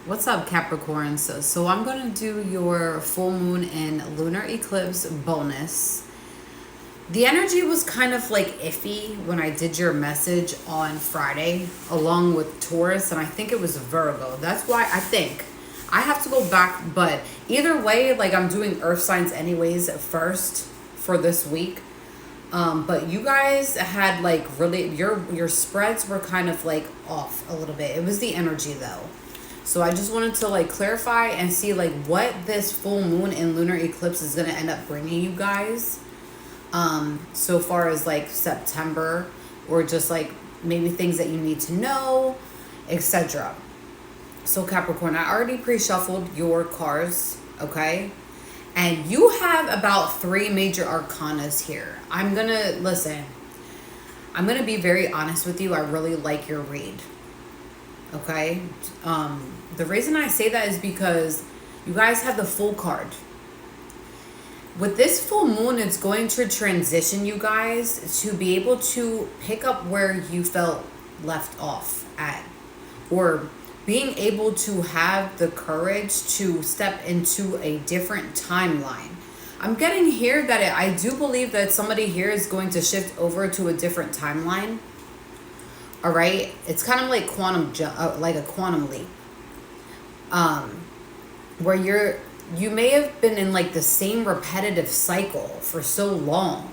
What's up, Capricorn? So I'm going to do your full moon and lunar eclipse bonus. The energy was kind of like iffy when I did your message on Friday, along with Taurus, and I think it was Virgo. That's why I think I have to go back, but either way, like I'm doing earth signs anyways first for this week. But you guys had like really your spreads were kind of like off a little bit. It was the energy though. So I just wanted to like clarify and see like what this full moon and lunar eclipse is going to end up bringing you guys. So far as like September, or just like maybe things that you need to know, etc. So Capricorn, I already pre-shuffled your cards, okay? And you have about 3 major arcanas here. I'm going to be very honest with you. I really like your read. Okay? The reason I say that is because you guys have the full card. With this full moon, it's going to transition you guys to be able to pick up where you felt left off at, or being able to have the courage to step into a different timeline. I'm getting here that I do believe that somebody here is going to shift over to a different timeline. All right, it's kind of like like a quantum leap, where you may have been in like the same repetitive cycle for so long.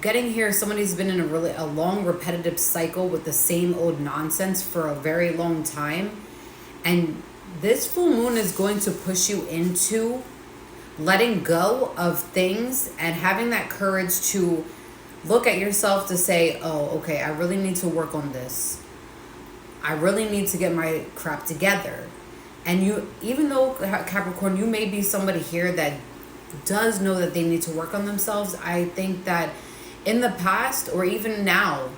Getting here, somebody's been in a long repetitive cycle with the same old nonsense for a very long time, and this full moon is going to push you into letting go of things and having that courage to look at yourself to say, oh, okay, I really need to work on this. I really need to get my crap together. And you, even though Capricorn, you may be somebody here that does know that they need to work on themselves, I think that in the past or even now,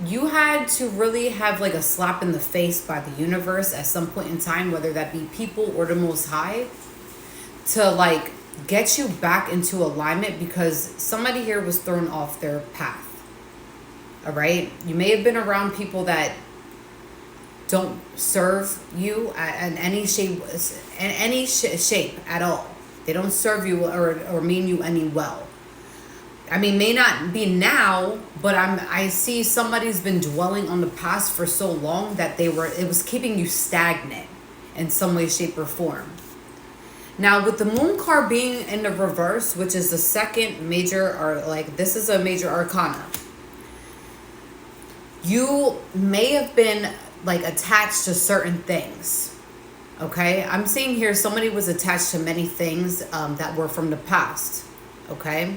you had to really have like a slap in the face by the universe at some point in time, whether that be people or the Most High, to like get you back into alignment, because somebody here was thrown off their path. All right, you may have been around people that don't serve you in any shape, shape at all. They don't serve you or mean you any well. I mean, may not be now, but I see somebody's been dwelling on the past for so long that it was keeping you stagnant in some way, shape, or form. Now, with the moon card being in the reverse, which is the second major, or like this is a major arcana, you may have been like attached to certain things. Okay, I'm seeing here somebody was attached to many things that were from the past. Okay,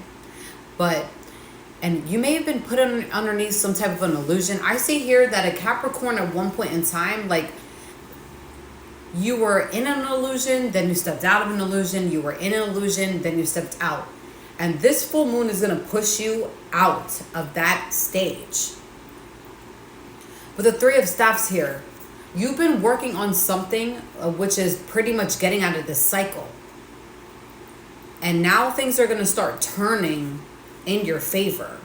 and you may have been put underneath some type of an illusion. I see here that a Capricorn at one point in time, like you were in an illusion, then you stepped out of an illusion, you were in an illusion, then you stepped out. And this full moon is going to push you out of that stage. With the 3 of Staffs here, you've been working on something which is pretty much getting out of this cycle. And now things are going to start turning in your favor,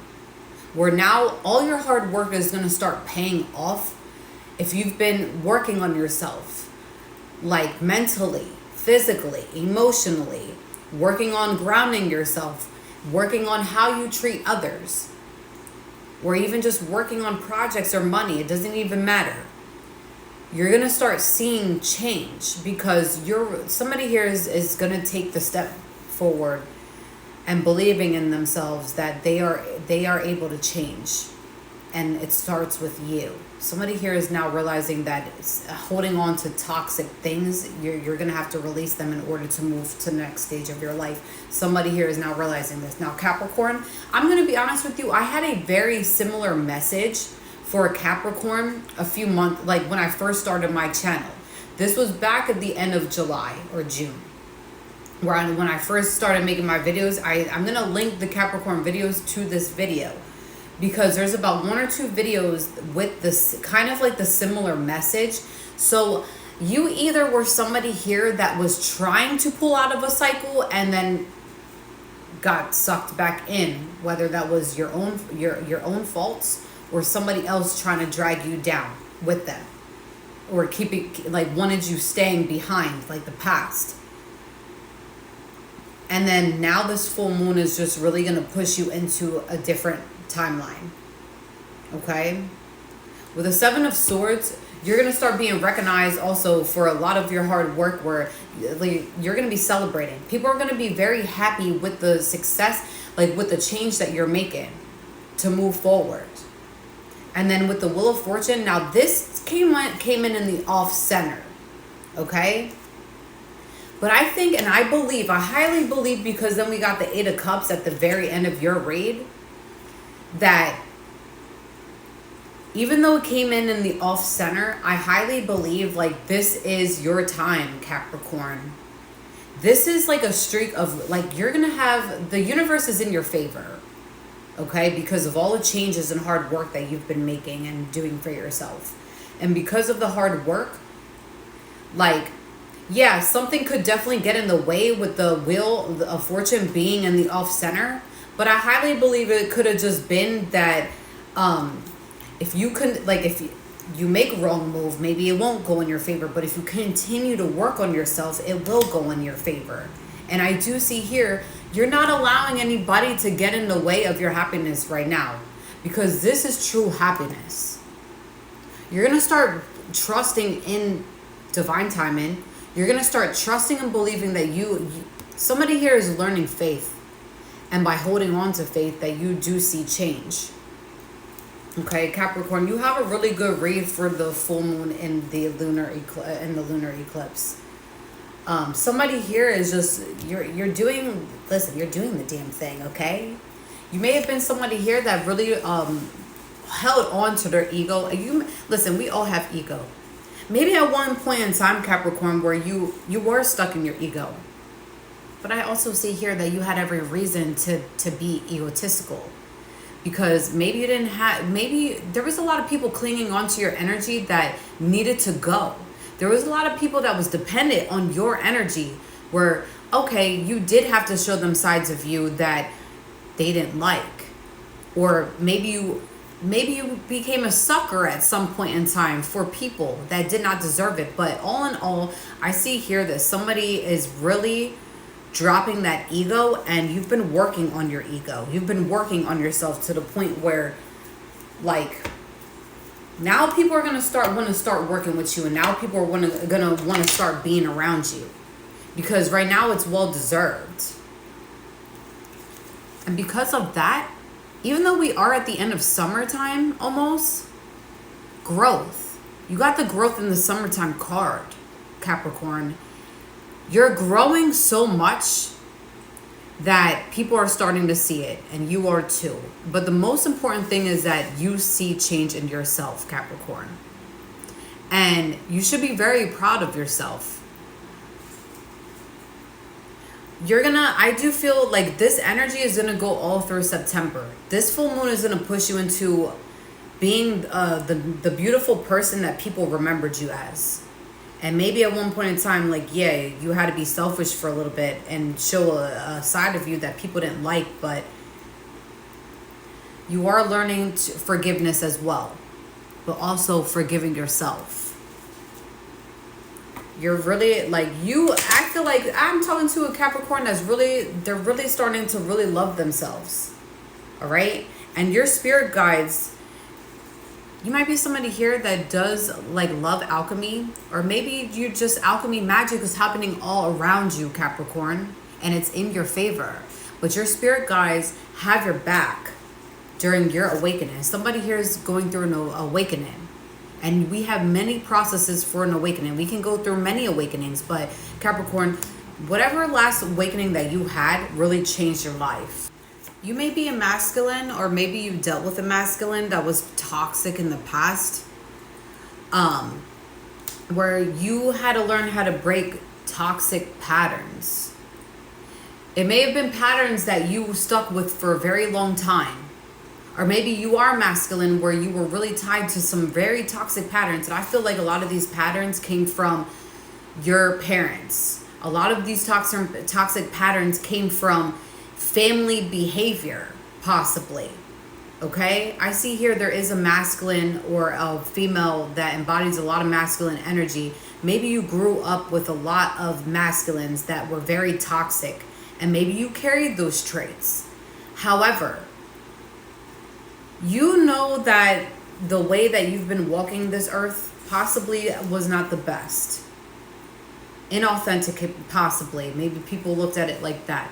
where now all your hard work is going to start paying off if you've been working on yourself, like mentally, physically, emotionally, working on grounding yourself, working on how you treat others, or even just working on projects or money. It doesn't even matter. You're going to start seeing change, because somebody here is going to take the step forward and believing in themselves that they are able to change. And it starts with you. Somebody here is now realizing that holding on to toxic things, you're going to have to release them in order to move to the next stage of your life. Somebody here is now realizing this. Now, Capricorn, I'm going to be honest with you. I had a very similar message for a Capricorn a few months, like when I first started my channel. This was back at the end of July or June, when I first started making my videos. I'm going to link the Capricorn videos to this video, because there's about 1 or 2 videos with this kind of like the similar message. So you either were somebody here that was trying to pull out of a cycle and then got sucked back in, whether that was your own faults or somebody else trying to drag you down with them. or keeping, like, wanted you staying behind, like the past. And then now this full moon is just really going to push you into a different timeline. Okay? With the Seven of Swords, you're going to start being recognized also for a lot of your hard work, where like, you're going to be celebrating. People are going to be very happy with the success, like with the change that you're making to move forward. And then with the Wheel of Fortune, now this came in the off center. Okay? But I think, and I believe, I highly believe, because then we got the Eight of Cups at the very end of your read, that even though it came in the off center, I highly believe like this is your time, Capricorn. This is like a streak of like, you're going to have, the universe is in your favor. Okay? Because of all the changes and hard work that you've been making and doing for yourself. And because of the hard work, like, yeah, something could definitely get in the way with the Wheel of Fortune being in the off center. But I highly believe it could have just been that if you can, like, if you make a wrong move, maybe it won't go in your favor. But if you continue to work on yourself, it will go in your favor. And I do see here, you're not allowing anybody to get in the way of your happiness right now. Because this is true happiness. You're going to start trusting in divine timing. You're going to start trusting and believing that somebody here is learning faith. And by holding on to faith, that you do see change. Okay, Capricorn, you have a really good read for the full moon in the lunar eclipse. Somebody here is just, you're doing the damn thing, okay? You may have been somebody here that really held on to their ego. Listen, we all have ego. Maybe at one point in time, Capricorn, where you were stuck in your ego. But I also see here that you had every reason to be egotistical. Because maybe there was a lot of people clinging onto your energy that needed to go. There was a lot of people that was dependent on your energy, where, okay, you did have to show them sides of you that they didn't like. Or maybe you became a sucker at some point in time for people that did not deserve it. But all in all, I see here that somebody is really dropping that ego, and you've been working on your ego. You've been working on yourself to the point where, like, now people are going to want to start working with you, and now people are going to want to start being around you, because right now it's well deserved. And because of that, even though we are at the end of summertime almost, growth. You got the growth in the summertime card, Capricorn. You're growing so much that people are starting to see it, and you are too. But the most important thing is that you see change in yourself, Capricorn. And you should be very proud of yourself. I do feel like this energy is going to go all through September. This full moon is going to push you into being the beautiful person that people remembered you as. And maybe at one point in time, like, yeah, you had to be selfish for a little bit and show a side of you that people didn't like. But you are learning forgiveness as well. But also forgiving yourself. You're really, like, I feel like I'm talking to a Capricorn they're really starting to really love themselves. All right? And your spirit guides, you might be somebody here that does, like, love alchemy. Or maybe you just, alchemy magic is happening all around you, Capricorn. And it's in your favor. But your spirit guides have your back during your awakening. Somebody here is going through an awakening. And we have many processes for an awakening. We can go through many awakenings. But Capricorn, whatever last awakening that you had really changed your life. You may be a masculine, or maybe you dealt with a masculine that was toxic in the past. Where you had to learn how to break toxic patterns. It may have been patterns that you stuck with for a very long time. Or maybe you are masculine where you were really tied to some very toxic patterns. And I feel like a lot of these patterns came from your parents. A lot of these toxic patterns came from family behavior, possibly. Okay, I see here there is a masculine or a female that embodies a lot of masculine energy. Maybe you grew up with a lot of masculines that were very toxic, and maybe you carried those traits. However, you know that the way that you've been walking this earth possibly was not the best. Inauthentic, possibly. Maybe people looked at it like that.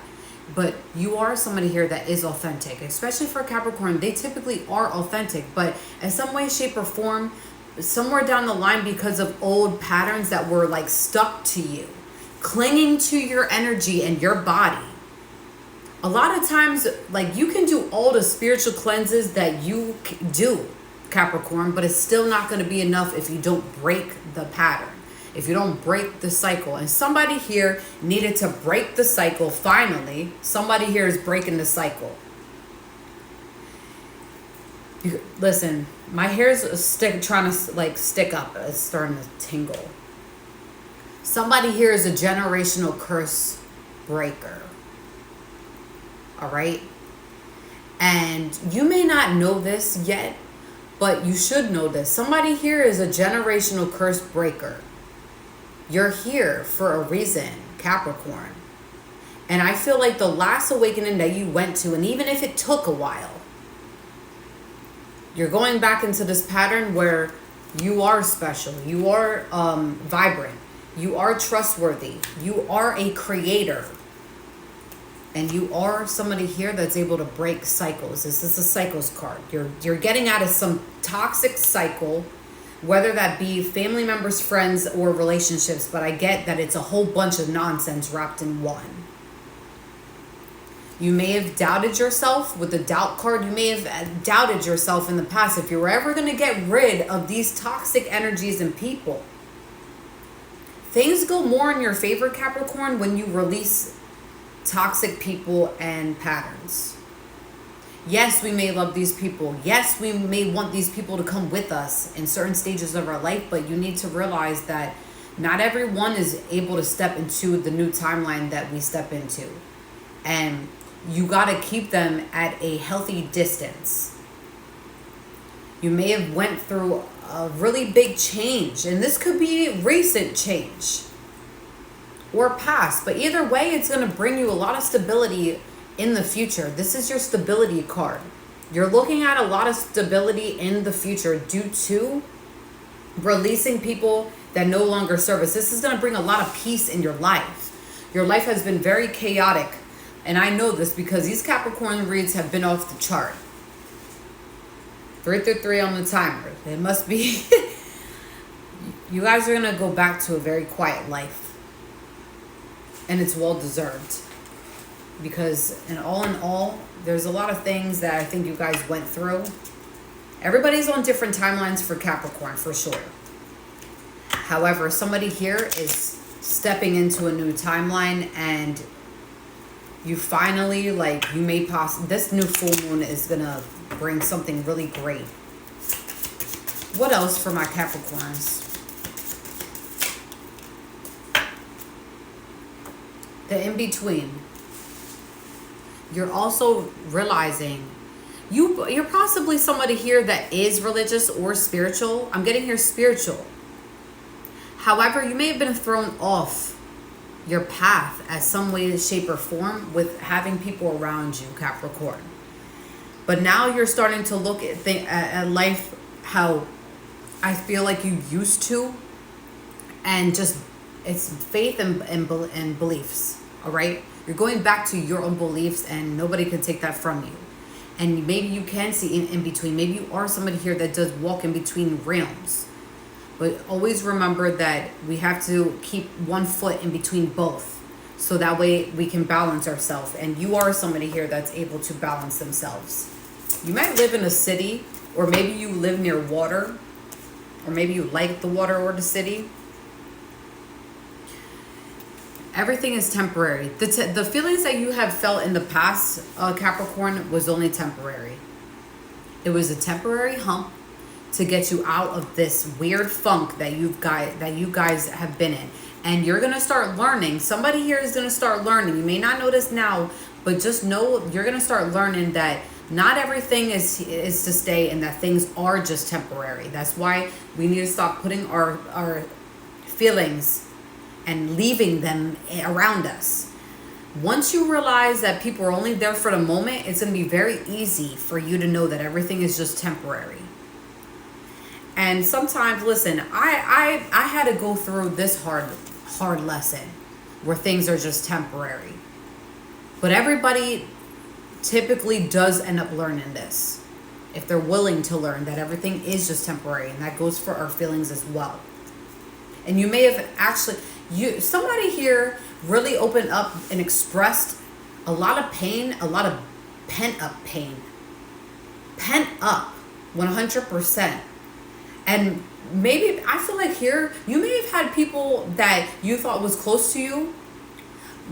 But you are somebody here that is authentic, especially for Capricorn. They typically are authentic, but in some way, shape, or form, somewhere down the line, because of old patterns that were like stuck to you, clinging to your energy and your body. A lot of times, like, you can do all the spiritual cleanses that you do, Capricorn, but it's still not going to be enough if you don't break the pattern, if you don't break the cycle. And somebody here needed to break the cycle. Finally, somebody here is breaking the cycle. Listen, my hair's trying to like stick up. It's starting to tingle. Somebody here is a generational curse breaker. All right? And you may not know this yet, but you should know this. Somebody here is a generational curse breaker. You're here for a reason, Capricorn. And I feel like the last awakening that you went to, and even if it took a while, you're going back into this pattern where you are special, you are vibrant, you are trustworthy, you are a creator, and you are somebody here that's able to break cycles. This is a cycles card. You're getting out of some toxic cycle, whether that be family members, friends, or relationships, but I get that it's a whole bunch of nonsense wrapped in one. You may have doubted yourself with the doubt card. You may have doubted yourself in the past. If you were ever going to get rid of these toxic energies and people, things go more in your favor, Capricorn, when you release toxic people and patterns. Yes, we may love these people. Yes, we may want these people to come with us in certain stages of our life, but you need to realize that not everyone is able to step into the new timeline that we step into. And you got to keep them at a healthy distance. You may have went through a really big change, and this could be recent change or past, but either way, it's going to bring you a lot of stability in the future. This is your stability card. You're looking at a lot of stability in the future due to releasing people that no longer serve us. This is going to bring a lot of peace in your life. Your life has been very chaotic, and I know this because these Capricorn reads have been off the chart. 333 on the timer. It must be. You guys are going to go back to a very quiet life. And it's well deserved. Because in all, there's a lot of things that I think you guys went through. Everybody's on different timelines for Capricorn, for sure. However, somebody here is stepping into a new timeline, and you finally, like, you may this new full moon is going to bring something really great. What else for my Capricorns? The in-between. You're also realizing you're possibly somebody here that is religious or spiritual. I'm getting here spiritual. However, you may have been thrown off your path as some way, shape, or form with having people around you, Capricorn. But now you're starting to look at life how I feel like you used to, and just it's faith and beliefs. All right, you're going back to your own beliefs, and nobody can take that from you. And maybe you can see in between. Maybe you are somebody here that does walk in between realms. But always remember that we have to keep one foot in between both, so that way we can balance ourselves. And you are somebody here that's able to balance themselves. You might live in a city, or maybe you live near water, or maybe you like the water or the city. Everything is temporary. The feelings that you have felt in the past, Capricorn, was only temporary. It was a temporary hump to get you out of this weird funk that you guys have been in. And you're going to start learning. Somebody here is going to start learning. You may not know this now, but just know you're going to start learning that Not everything is to stay, and that things are just temporary. That's why we need to stop putting our feelings and leaving them around us. Once you realize that people are only there for the moment, it's going to be very easy for you to know that everything is just temporary. And sometimes, listen, I had to go through this hard lesson where things are just temporary. But everybody typically does end up learning this if they're willing to learn that everything is just temporary, and that goes for our feelings as well. And you may have actually, somebody here really opened up and expressed a lot of pain, a lot of pent up pain, pent up 100%. And maybe, I feel like here you may have had people that you thought was close to you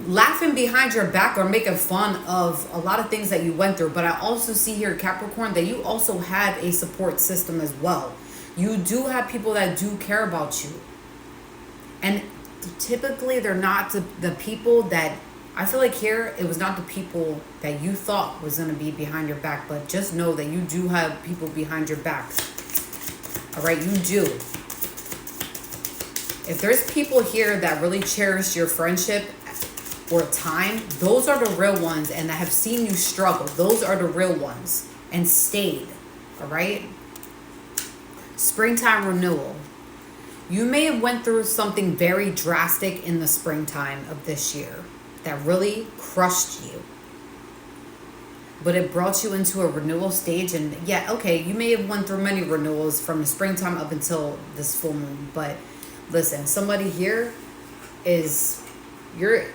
laughing behind your back or making fun of a lot of things that you went through. But I also see here, Capricorn, that you also have a support system as well. You do have people that do care about you. And typically they're not the people that, I feel like here, it was not the people that you thought was going to be behind your back. But just know that you do have people behind your back. All right, you do. If there's people here that really cherish your friendship or time, those are the real ones, and that have seen you struggle. Those are the real ones and stayed. All right. Springtime renewal. You may have went through something very drastic in the springtime of this year that really crushed you, but it brought you into a renewal stage. And yeah, okay, you may have went through many renewals from the springtime up until this full moon. But listen, somebody here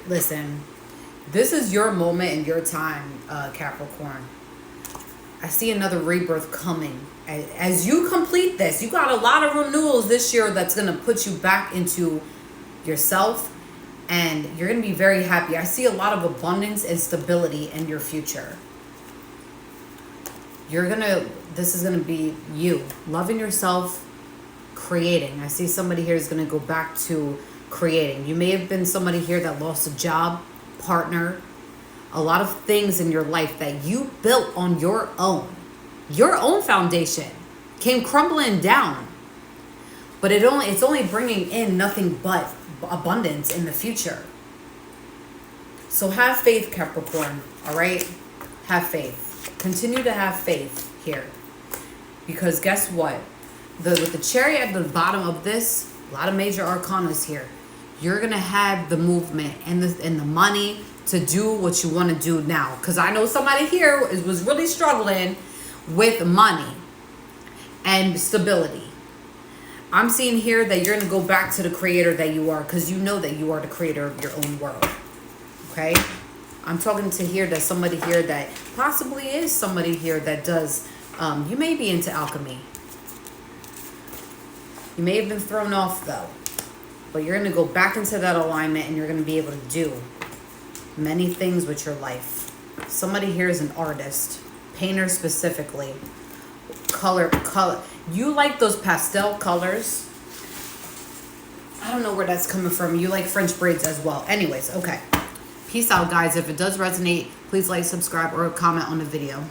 listen, this is your moment and your time, Capricorn. I see another rebirth coming. As you complete this, you got a lot of renewals this year that's going to put you back into yourself, and you're going to be very happy. I see a lot of abundance and stability in your future. This is going to be you loving yourself, creating. I see somebody here is going to go back to creating. You may have been somebody here that lost a job, partner, a lot of things in your life that you built on your own foundation came crumbling down, but it's only bringing in nothing but abundance in the future. So have faith, Capricorn. All right, have faith. Continue to have faith here, because guess what? With the cherry at the bottom of this, a lot of major arcanas here. You're gonna have the movement and the money to do what you want to do now. Because I know somebody here was really struggling with money and stability. I'm seeing here that you're gonna go back to the creator that you are, because you know that you are the creator of your own world. Okay? I'm talking to here that somebody here that possibly is somebody here that does, you may be into alchemy. You may have been thrown off though, but you're going to go back into that alignment, and you're going to be able to do many things with your life. Somebody here is an artist, painter specifically. Color. You like those pastel colors. I don't know where that's coming from. You like French braids as well. Anyways, okay. Peace out, guys. If it does resonate, please like, subscribe, or comment on the video.